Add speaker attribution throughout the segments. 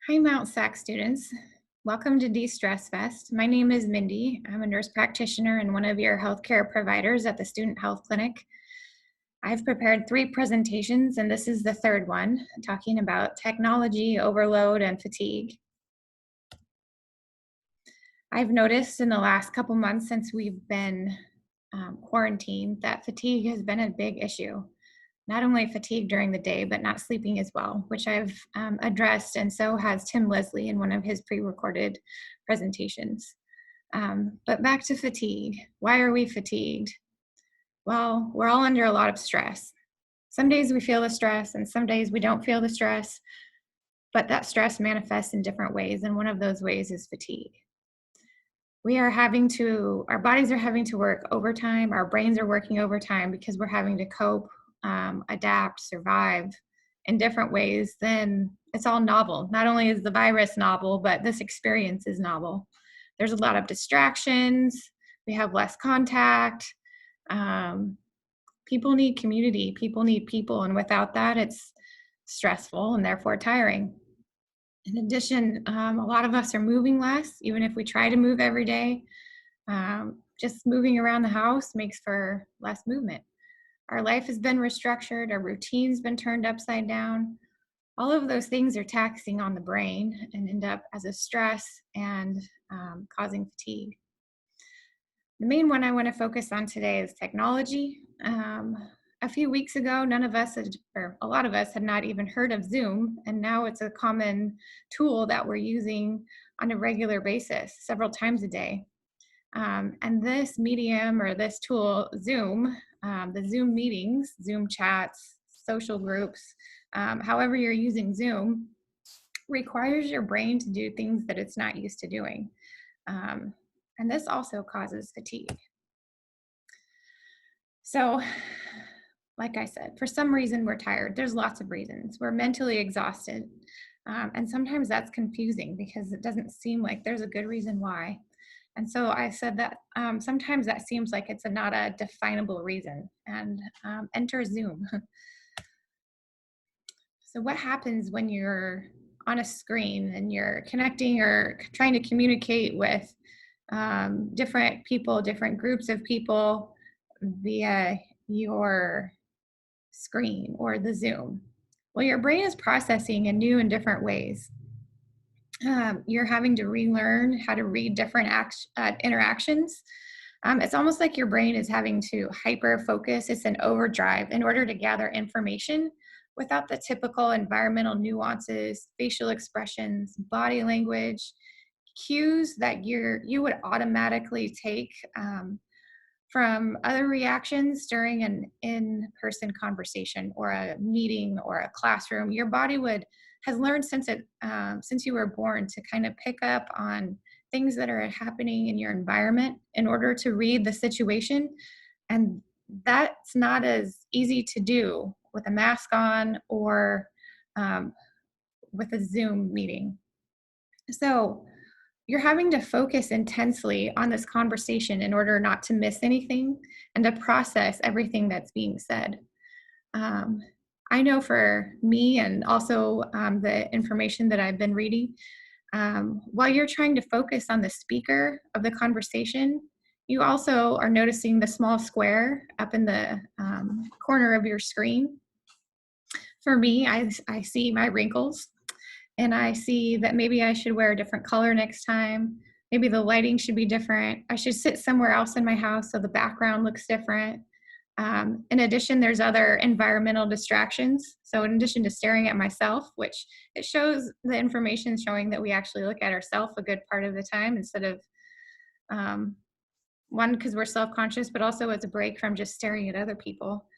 Speaker 1: Hi, Mount SAC students. Welcome to De-Stress Fest. My name is Mindy. I'm a nurse practitioner and one of your healthcare providers at the Student Health Clinic. I've prepared 3 presentations, and this is the third one, talking about technology overload and fatigue. I've noticed in the last couple months since we've been quarantined that fatigue has been a big issue. Not only fatigue during the day, but not sleeping as well, which I've addressed, and so has Tim Leslie in one of his pre-recorded presentations. But back to fatigue. Why are we fatigued? Well, we're all under a lot of stress. Some days we feel the stress, and some days we don't feel the stress, but that stress manifests in different ways, and one of those ways is fatigue. Our bodies are having to work overtime, our brains are working overtime because we're having to cope, adapt, survive in different ways. Then it's all novel. Not only is the virus novel, but this experience is novel. There's a lot of distractions, we have less contact. People need community, people need people, and without that, it's stressful and therefore tiring. In addition, a lot of us are moving less, even if we try to move every day. Just moving around the house makes for less movement. Our life has been restructured, our routine's been turned upside down. All of those things are taxing on the brain and end up as a stress and causing fatigue. The main one I want to focus on today is technology. A few weeks ago, a lot of us had not even heard of Zoom, and now it's a common tool that we're using on a regular basis, several times a day. And this medium or this tool, Zoom, the Zoom meetings, Zoom chats, social groups, however you're using Zoom, requires your brain to do things that it's not used to doing. And this also causes fatigue. So, like I said, for some reason we're tired. There's lots of reasons. We're mentally exhausted. And sometimes that's confusing because it doesn't seem like there's a good reason why. And so I said that sometimes that seems like it's not a definable reason. And enter Zoom. So what happens when you're on a screen and you're connecting or trying to communicate with different people, different groups of people via your screen or the Zoom? Well, your brain is processing in new and different ways. You're having to relearn how to read different interactions. It's almost like your brain is having to hyper focus. It's an overdrive in order to gather information without the typical environmental nuances, facial expressions, body language, cues that you would automatically take from other reactions during an in-person conversation or a meeting or a classroom. Your body has learned since you were born to kind of pick up on things that are happening in your environment in order to read the situation. And that's not as easy to do with a mask on or with a Zoom meeting. So you're having to focus intensely on this conversation in order not to miss anything and to process everything that's being said. I know for me and also the information that I've been reading, while you're trying to focus on the speaker of the conversation, you also are noticing the small square up in the corner of your screen. For me, I see my wrinkles and I see that maybe I should wear a different color next time. Maybe the lighting should be different. I should sit somewhere else in my house so the background looks different. In addition, there's other environmental distractions. So in addition to staring at myself, which it shows the information showing that we actually look at ourselves a good part of the time instead of one, because we're self-conscious, but also as a break from just staring at other people.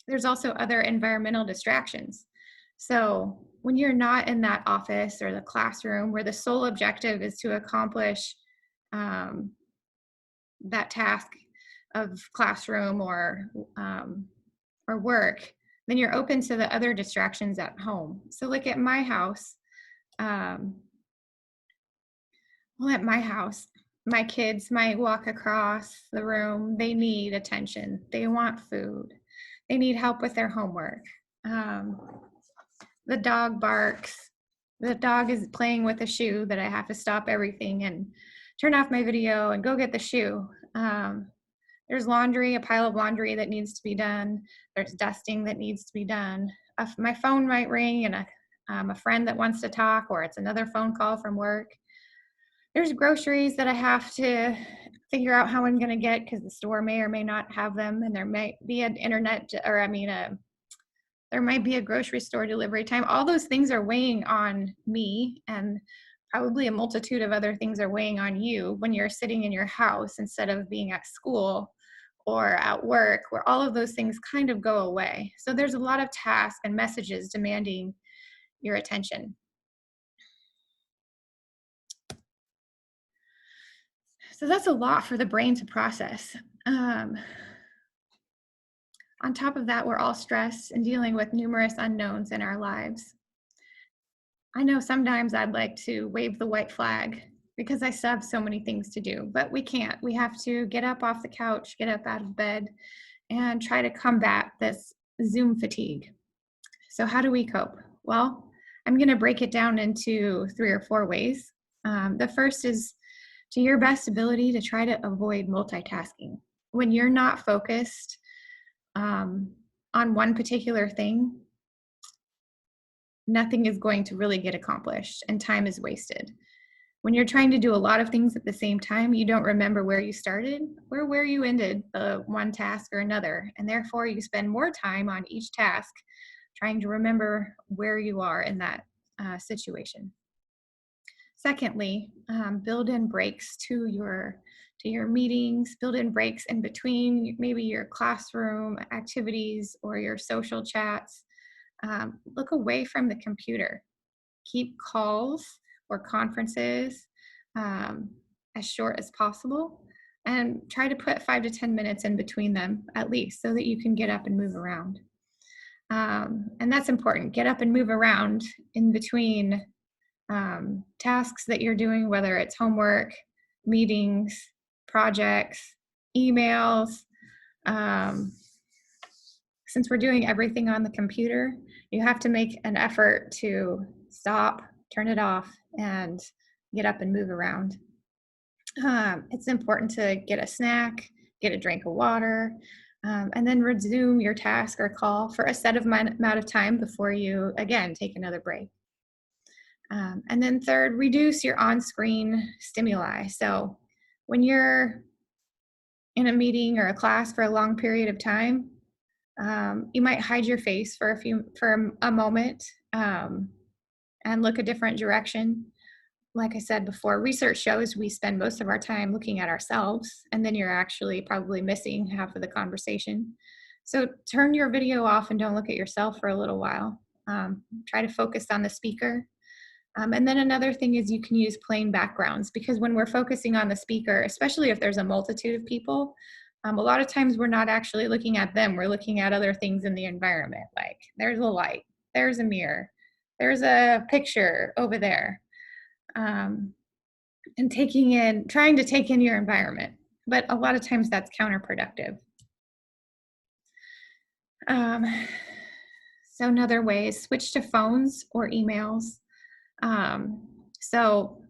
Speaker 1: There's also other environmental distractions. So when you're not in that office or the classroom where the sole objective is to accomplish that task of classroom or work, then you're open to the other distractions at home. So like at my house, my kids might walk across the room. They need attention. They want food. They need help with their homework. the dog barks, the dog is playing with a shoe that I have to stop everything and turn off my video and go get the shoe. There's laundry, a pile of laundry that needs to be done. There's dusting that needs to be done. My phone might ring and a friend that wants to talk, or it's another phone call from work. There's groceries that I have to figure out how I'm going to get because the store may or may not have them, and there might be an there might be a grocery store delivery time. All those things are weighing on me, and probably a multitude of other things are weighing on you when you're sitting in your house instead of being at school or at work, where all of those things kind of go away. So there's a lot of tasks and messages demanding your attention. So that's a lot for the brain to process. On top of that, we're all stressed and dealing with numerous unknowns in our lives. I know sometimes I'd like to wave the white flag because I still have so many things to do, but we can't. We have to get up off the couch, get up out of bed, and try to combat this Zoom fatigue. So how do we cope? Well, I'm going to break it down into 3 or 4 ways. The first is to your best ability to try to avoid multitasking. When you're not focused on one particular thing, nothing is going to really get accomplished and time is wasted. When you're trying to do a lot of things at the same time, you don't remember where you started or where you ended one task or another, and therefore you spend more time on each task trying to remember where you are in that situation. Secondly, build in breaks to your meetings, build in breaks in between maybe your classroom activities or your social chats. Look away from the computer. Keep calls or conferences as short as possible, and try to put 5 to 10 minutes in between them at least so that you can get up and move around. And that's important. Get up and move around in between tasks that you're doing, whether it's homework, meetings, projects, emails. Since we're doing everything on the computer, you have to make an effort to stop, turn it off, and get up and move around. It's important to get a snack, get a drink of water, and then resume your task or call for a set amount of time before you, again, take another break. And then third, reduce your on-screen stimuli. So when you're in a meeting or a class for a long period of time, you might hide your face for a moment and look a different direction. Like I said before, research shows we spend most of our time looking at ourselves, and then you're actually probably missing half of the conversation. So turn your video off and don't look at yourself for a little while. Try to focus on the speaker. And then another thing is you can use plain backgrounds, because when we're focusing on the speaker, especially if there's a multitude of people, a lot of times we're not actually looking at them. We're looking at other things in the environment. Like there's a light, there's a mirror, there's a picture over there. And trying to take in your environment. But a lot of times that's counterproductive. So another way is switch to phones or emails. So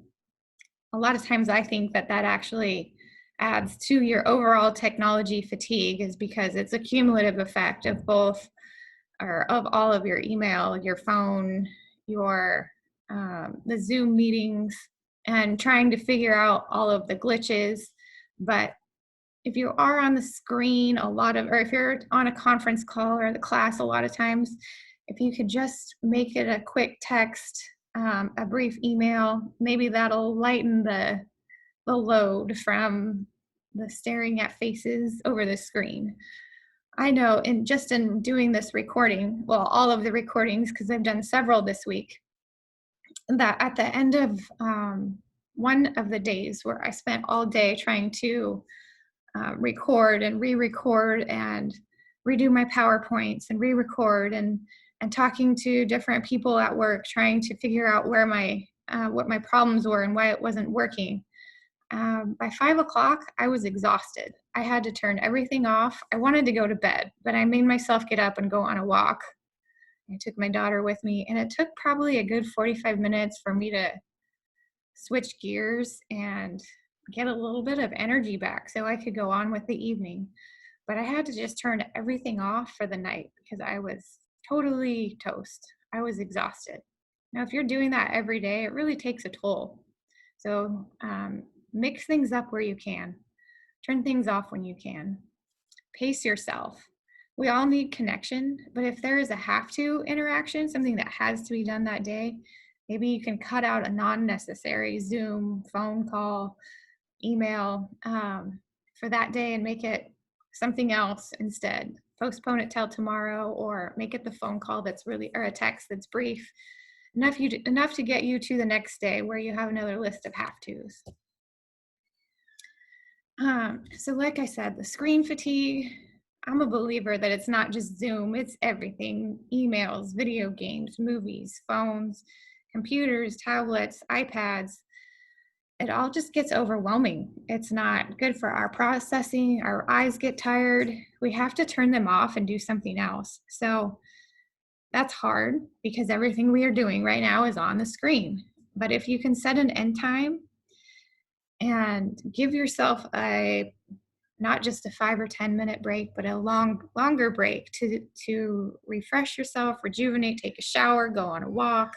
Speaker 1: a lot of times I think that actually adds to your overall technology fatigue, is because it's a cumulative effect of both, or of all of your email, your phone, the Zoom meetings, and trying to figure out all of the glitches. But if you are on the screen or if you're on a conference call or the class, a lot of times, if you could just make it a quick text, a brief email, maybe that'll lighten the load from the staring at faces over the screen. I know in doing this recording, well, all of the recordings, because I've done several this week, that at the end of one of the days where I spent all day trying to record and re-record and redo my PowerPoints and re-record and talking to different people at work, trying to figure out what my problems were and why it wasn't working. By 5 o'clock, I was exhausted. I had to turn everything off. I wanted to go to bed, but I made myself get up and go on a walk I took my daughter with me, and it took probably a good 45 minutes for me to switch gears and get a little bit of energy back so I could go on with the evening. But I had to just turn everything off for the night because I was totally toast. I was exhausted. Now, if you're doing that every day, it really takes a toll. So mix things up where you can, turn things off when you can, pace yourself. We all need connection, but if there is a have to interaction, something that has to be done that day, maybe you can cut out a non-necessary Zoom, phone call, email for that day and make it something else instead. Postpone it till tomorrow, or make it the phone call that's really, or a text that's brief, enough to get you to the next day where you have another list of have tos. So like I said, the screen fatigue, I'm a believer that it's not just Zoom, it's everything: emails, video games, movies, phones, computers, tablets, iPads. It all just gets overwhelming. It's not good for our processing. Our eyes get tired. We have to turn them off and do something else. So that's hard because everything we are doing right now is on the screen. But if you can set an end time and give yourself a not just a 5 or 10-minute break, but a longer break to refresh yourself, rejuvenate, take a shower, go on a walk,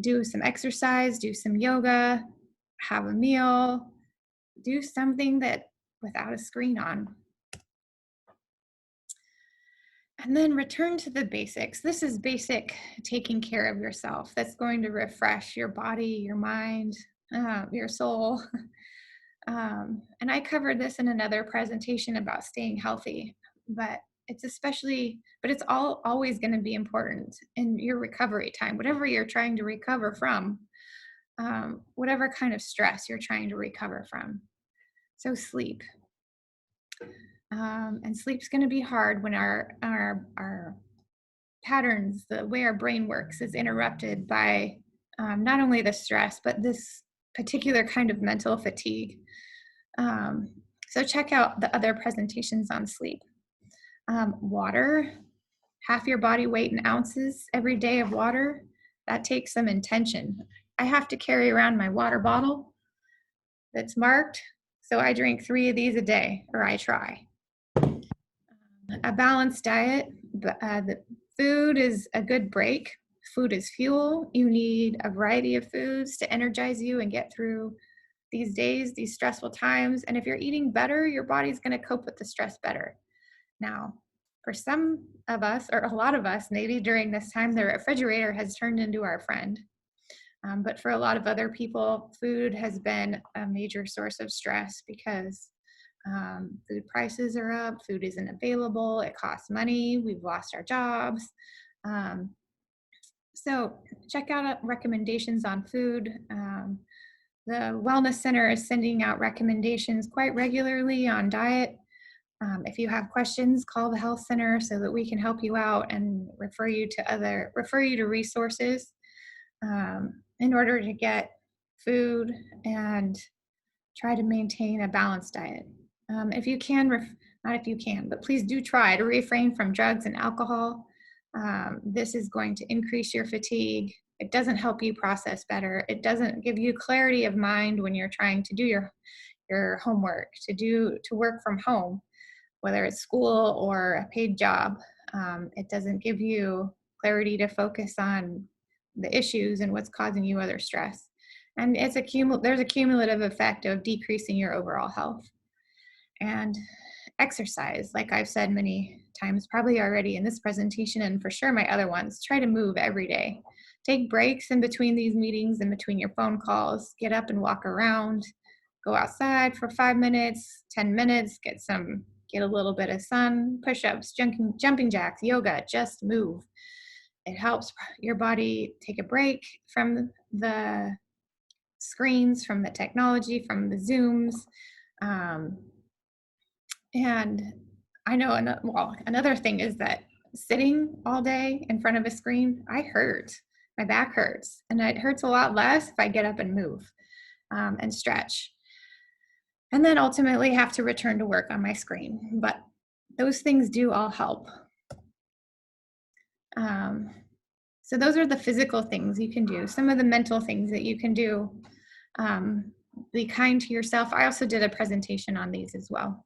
Speaker 1: do some exercise, do some yoga, have a meal, do something that without a screen on. And then return to the basics. This is basic taking care of yourself. That's going to refresh your body, your mind, your soul. And I covered this in another presentation about staying healthy, but it's always going to be important in your recovery time, whatever you're trying to recover from, whatever kind of stress you're trying to recover from. So sleep. And sleep's going to be hard when our patterns, the way our brain works, is interrupted by not only the stress, but this particular kind of mental fatigue. So check out the other presentations on sleep. Water, half your body weight in ounces every day of water. That takes some intention. I have to carry around my water bottle that's marked. So I drink 3 of these a day, or I try. A balanced diet. The food is a good break. Food is fuel. You need a variety of foods to energize you and get through these days, these stressful times. And if you're eating better, your body's going to cope with the stress better. Now, for some of us, or a lot of us, maybe during this time, the refrigerator has turned into our friend. But for a lot of other people, food has been a major source of stress because food prices are up, food isn't available, it costs money, we've lost our jobs. So check out recommendations on food. The Wellness Center is sending out recommendations quite regularly on diet. If you have questions, call the health center so that we can help you out and refer you to resources in order to get food and try to maintain a balanced diet. If you can, not if you can, but please do try to refrain from drugs and alcohol. This is going to increase your fatigue. It doesn't help you process better. It doesn't give you clarity of mind when you're trying to do your homework, to work from home, whether it's school or a paid job. It doesn't give you clarity to focus on the issues and what's causing you other stress. And there's a cumulative effect of decreasing your overall health. And exercise, like I've said many times, probably already in this presentation and for sure my other ones, try to move every day. Take breaks in between these meetings, in between your phone calls, get up and walk around, go outside for 5 minutes, 10 minutes, get a little bit of sun, push-ups, jumping jacks, yoga, just move. It helps your body take a break from the screens, from the technology, from the Zooms. And I know another thing is that sitting all day in front of a screen, my back hurts, and it hurts a lot less if I get up and move and stretch. And then ultimately have to return to work on my screen. But those things do all help. Um, so those are the physical things you can do. Some of the mental things that you can do. Um, be kind to yourself. I also did a presentation on these as well.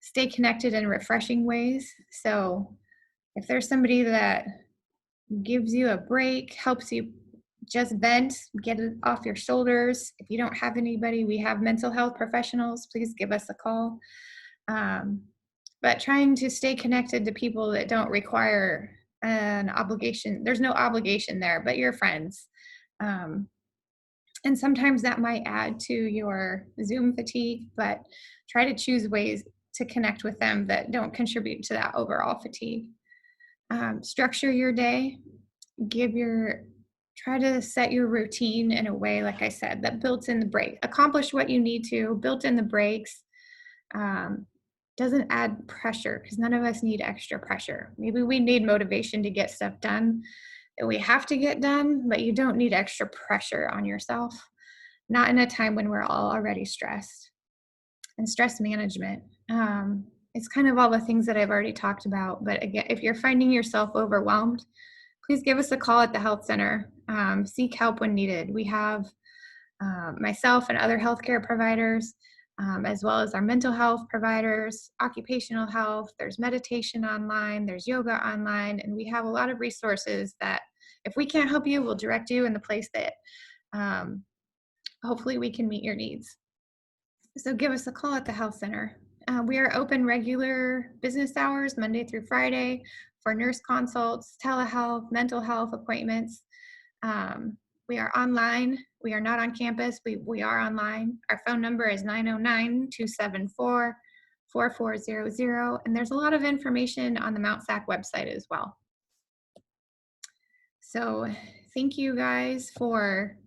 Speaker 1: Stay connected in refreshing ways. So if there's somebody that gives you a break, helps you just vent, get it off your shoulders. If you don't have anybody, we have mental health professionals. Please give us a call. Um, but trying to stay connected to people that don't require an obligation. There's no obligation there, but your friends. Um, and sometimes that might add to your Zoom fatigue, but try to choose ways to connect with them that don't contribute to that overall fatigue. Structure your day. Try to set your routine in a way, like I said, that builds in the break. Accomplish what you need to, built in the breaks. Um, doesn't add pressure, because none of us need extra pressure. Maybe we need motivation to get stuff done that we have to get done, but you don't need extra pressure on yourself. Not in a time when we're all already stressed. And stress management. It's kind of all the things that I've already talked about. But again, if you're finding yourself overwhelmed, please give us a call at the health center. Seek help when needed. We have myself and other healthcare providers, as well as our mental health providers, occupational health. There's meditation online, there's yoga online, and we have a lot of resources that if we can't help you, we'll direct you in the place that hopefully we can meet your needs. So give us a call at the health center. We are open regular business hours, Monday through Friday, for nurse consults, telehealth, mental health appointments. We are online. We are not on campus. We are online. Our phone number is 909-274-4400. And there's a lot of information on the Mount SAC website as well. So thank you guys for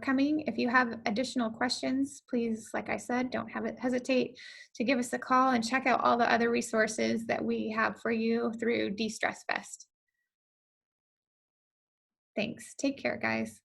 Speaker 1: coming. If you have additional questions, please, like I said, don't hesitate to give us a call and check out all the other resources that we have for you through De-Stress Fest. Thanks. Take care, guys.